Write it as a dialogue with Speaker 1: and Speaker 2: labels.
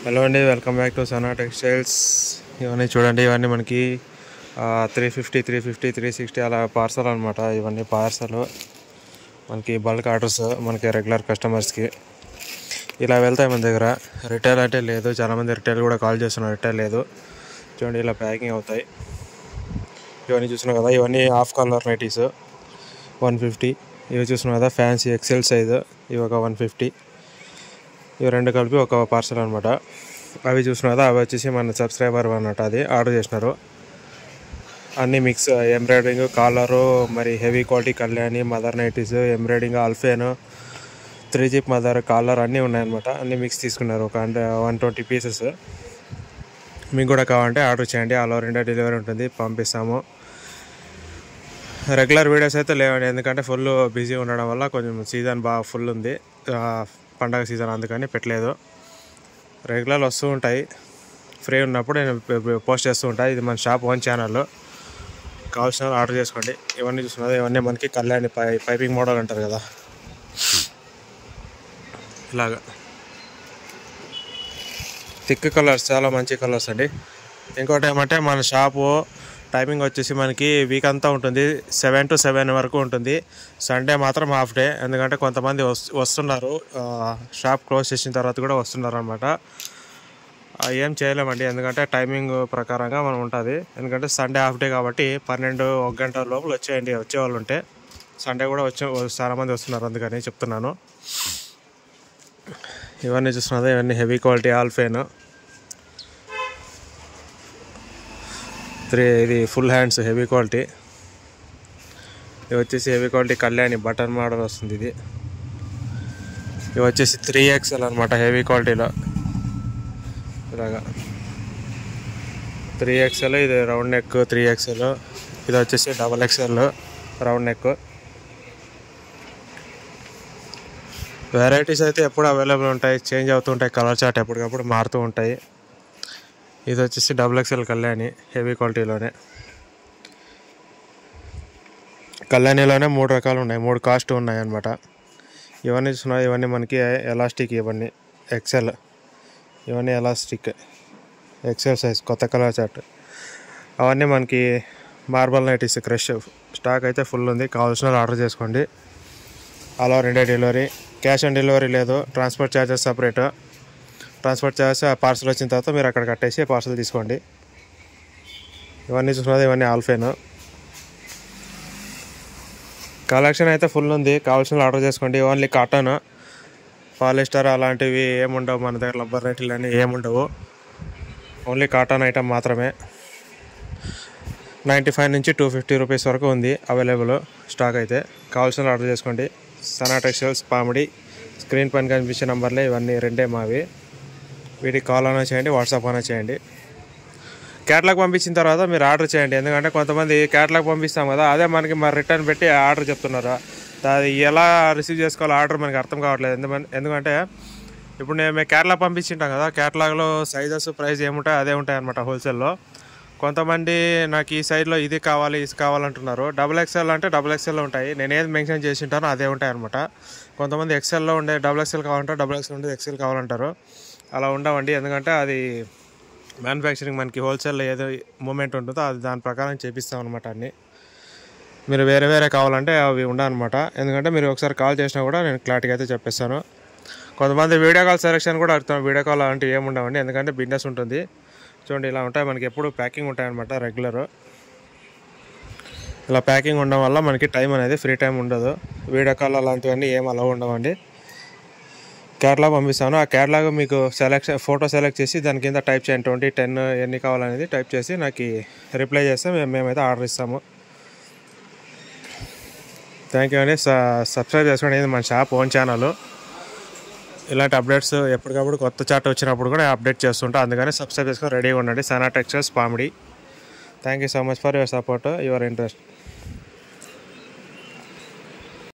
Speaker 1: Hello అండి, welcome back to Sana textiles. ఇవన్నీ చూడండి, ఇవన్నీ మనకి 350, 350, 360 అలా పార్సల్ అనమాట. ఇవన్నీ పార్సల్ మనకి బల్క్ ఆర్డర్స్, మనకి రెగ్యులర్ కస్టమర్స్కి ఇలా వెళ్తాయి మన దగ్గర. రిటైల్ అంటే లేదు, చాలామంది రిటైల్ కూడా కాల్ చేస్తున్నారు, రిటైల్ లేదు. చూడండి ఇలా ప్యాకింగ్ అవుతాయి. ఇవన్నీ చూస్తున్నాం కదా, ఇవన్నీ హాఫ్ కలర్ నైటీస్ 150. ఇవి చూస్తున్నాం కదా ఫ్యాన్సీ ఎక్సెల్ సైజు, ఇవి ఒక 150. ఇవి రెండు కలిపి ఒక పార్సల్ అనమాట. అవి చూస్తున్నారు కదా, అవి వచ్చేసి మన సబ్స్క్రైబర్ అన్నమాట, అది ఆర్డర్ చేసినారు. అన్నీ మిక్స్ ఎంబ్రాయిడరింగ్, కాలరు, మరి heavy quality Kalyani, mother nighties, embroidering, అల్ఫేన్, 3 జీప్ మదర్, కాలర్ అన్నీ ఉన్నాయన్నమాట. అన్నీ మిక్స్ తీసుకున్నారు, ఒక 120 పీసెస్. మీకు కూడా కావాలంటే ఆర్డర్ చేయండి, ఆల్ ఓవర్ ఇండియా డెలివరీ ఉంటుంది, పంపిస్తాము. రెగ్యులర్ వీడియోస్ అయితే లేవండి, ఎందుకంటే ఫుల్ బిజీ ఉండడం వల్ల కొంచెం సీజన్ బాగా ఫుల్ ఉంది, పండగ సీజన్, అందుకని పెట్టలేదు. రెగ్యులర్ వస్తూ ఉంటాయి, ఫ్రీ ఉన్నప్పుడు నేను పోస్ట్ చేస్తూ ఉంటాయి. ఇది మన షాప్ ఓన్ ఛానల్, కావాల్సిన ఆర్డర్ చేసుకోండి. ఇవన్నీ చూస్తున్నారు, ఇవన్నీ మనకి కళ్యాణి పైపింగ్ మోడల్ అంటారు కదా, ఇలాగా థిక్ కలర్స్, చాలా మంచి కలర్స్ అండి. ఇంకోటి ఏమంటే మన షాపు టైమింగ్ వచ్చేసి మనకి వీక్ అంతా ఉంటుంది, 7 to 7 వరకు ఉంటుంది. సండే మాత్రం హాఫ్ డే, ఎందుకంటే కొంతమంది వస్తున్నారు, షాప్ క్లోజ్ చేసిన తర్వాత కూడా వస్తున్నారు అనమాట. ఏం చేయలేమండి, ఎందుకంటే టైమింగ్ ప్రకారంగా మనం ఉంటుంది. ఎందుకంటే సండే హాఫ్ డే కాబట్టి 12-1 గంట లోపల వచ్చేయండి, వచ్చేవాళ్ళు ఉంటే. సండే కూడా చాలామంది వస్తున్నారు, అందుకని చెప్తున్నాను. ఇవన్నీ చూస్తున్నది, ఇవన్నీ హెవీ క్వాలిటీ ఆల్ఫేన్, ఇది ఫుల్ హ్యాండ్స్ హెవీ క్వాలిటీ. ఇవి వచ్చేసి heavy quality Kalyani button model వస్తుంది. ఇవి వచ్చేసి 3XL అనమాట, హెవీ క్వాలిటీలో ఇలాగా 3XL. ఇది రౌండ్ నెక్ 3XL. ఇది వచ్చేసి XXL రౌండ్ నెక్. వెరైటీస్ అయితే ఎప్పుడు అవైలబుల్ ఉంటాయి, చేంజ్ అవుతూ ఉంటాయి, కలర్ చార్ట్ ఎప్పటికప్పుడు మారుతూ ఉంటాయి. ఇది వచ్చేసి XXL కళ్యాణి, హెవీ క్వాలిటీలోనే. కళ్యాణిలోనే 3 రకాలు ఉన్నాయి, 3 కాస్ట్ ఉన్నాయి అన్నమాట. ఇవన్నీ చూస్తున్నాయి, ఇవన్నీ మనకి ఎలాస్టిక్, ఇవన్నీ XL, ఇవన్నీ ఎలాస్టిక్ XL సైజ్, కొత్త కలర్ చార్ట్. అవన్నీ మనకి మార్బల్ నైటీస్ క్రష్. స్టాక్ అయితే ఫుల్ ఉంది, కావాల్సిన ఆర్డర్ చేసుకోండి. All over India delivery, cash on delivery లేదు, transport charges separate. Transport charges parcel వచ్చిన తర్వాత మీరు అక్కడ కట్టేసి పార్సల్ తీసుకోండి. ఇవన్నీ చూస్తున్నది, ఇవన్నీ ఆల్ఫేన్. కలెక్షన్ అయితే ఫుల్ ఉంది, కావాల్సిన ఆర్డర్ చేసుకోండి. ఓన్లీ కాటన్, పాలిస్టర్ అలాంటివి ఏముండవు మన దగ్గర, రబ్బర్ నైటీలు అని ఏముండవు, ఓన్లీ కాటన్ ఐటమ్ మాత్రమే. 95 నుంచి 250 రూపీస్ వరకు ఉంది అవైలబుల్ స్టాక్. అయితే కావాల్సిన ఆర్డర్ చేసుకోండి. సనా టెక్స్టైల్స్ పామిడి, స్క్రీన్ పైన కనిపించే నెంబర్లే, ఇవన్నీ రెండే మావి. వీటికి కాల్ అయినా చేయండి, వాట్సాప్ అయినా చేయండి. క్యాటలాగ్ పంపించిన తర్వాత మీరు ఆర్డర్ చేయండి, ఎందుకంటే కొంతమంది క్యాటలాగ్ పంపిస్తాం కదా, అదే మనకి మరి రిటర్న్ పెట్టి ఆర్డర్ చెప్తున్నారు. అది ఎలా రిసీవ్ చేసుకోవాలో ఆర్డర్ మనకి అర్థం కావట్లేదు. ఎందుకంటే ఇప్పుడు మేము క్యాటలాగ్ పంపించింటాం కదా, క్యాటలాగ్లో సైజెస్ ప్రైస్ ఏముంటాయి అదే ఉంటాయి అనమాట హోల్సేల్లో. కొంతమంది నాకు ఈ సైడ్లో ఇది కావాలి, ఇది కావాలంటున్నారు. XXL అంటే XXL ఉంటాయి, నేను ఏది మెన్షన్ చేసి ఉంటానో అదే ఉంటాయి అనమాట. కొంతమంది XLలో ఉండే XXL కావాలంటారు, XXL ఉండే XL కావాలంటారు. అలా ఉండవండి, ఎందుకంటే అది మ్యానుఫ్యాక్చరింగ్, మనకి హోల్సేల్లో ఏదో మూమెంట్ ఉంటుందో అది దాని ప్రకారం చేపిస్తాం అనమాట. అన్నీ మీరు వేరే వేరే కావాలంటే అవి ఉండవన్నమాట. ఎందుకంటే మీరు ఒకసారి కాల్ చేసినా కూడా నేను క్లారిటీగా అయితే చెప్పేస్తాను. కొంతమంది వీడియో కాల్ సెలెక్షన్ కూడా అడుగుతాను, వీడియో కాల్ అలాంటివి ఏముండవండి, ఎందుకంటే బిజినెస్ ఉంటుంది. చూడండి ఇలా ఉంటాయి, మనకి ఎప్పుడు ప్యాకింగ్ ఉంటాయన్నమాట రెగ్యులర్. ఇలా ప్యాకింగ్ ఉండడం వల్ల మనకి టైం అనేది ఫ్రీ టైం ఉండదు. వీడియో కాల్ అలాంటివన్నీ ఏం అలౌ ఉండవండి. కేటలాగ్ పంపిస్తాను, ఆ కేటలాగ్ మీకు ఫోటో సెలెక్ట్ చేసి దాని కింద టైప్ చేయండి, 20, 10 ఎన్ని కావాలనేది టైప్ చేసి నాకు రిప్లై చేస్తే మేమైతే ఆర్డర్ ఇస్తాము. థ్యాంక్ యూ అండి. సబ్స్క్రైబ్ చేసుకోండి, ఇది మన షాప్ ఓన్ ఛానల్. ఇలాంటి అప్డేట్స్ ఎప్పటికప్పుడు కొత్త చార్ట్ వచ్చినప్పుడు కూడా అప్డేట్ చేస్తుంటా, అందుకని సబ్స్క్రైబ్ చేసుకొని రెడీగా ఉండండి. Sana textiles Pamidi. Thank you so much for your support, your interest.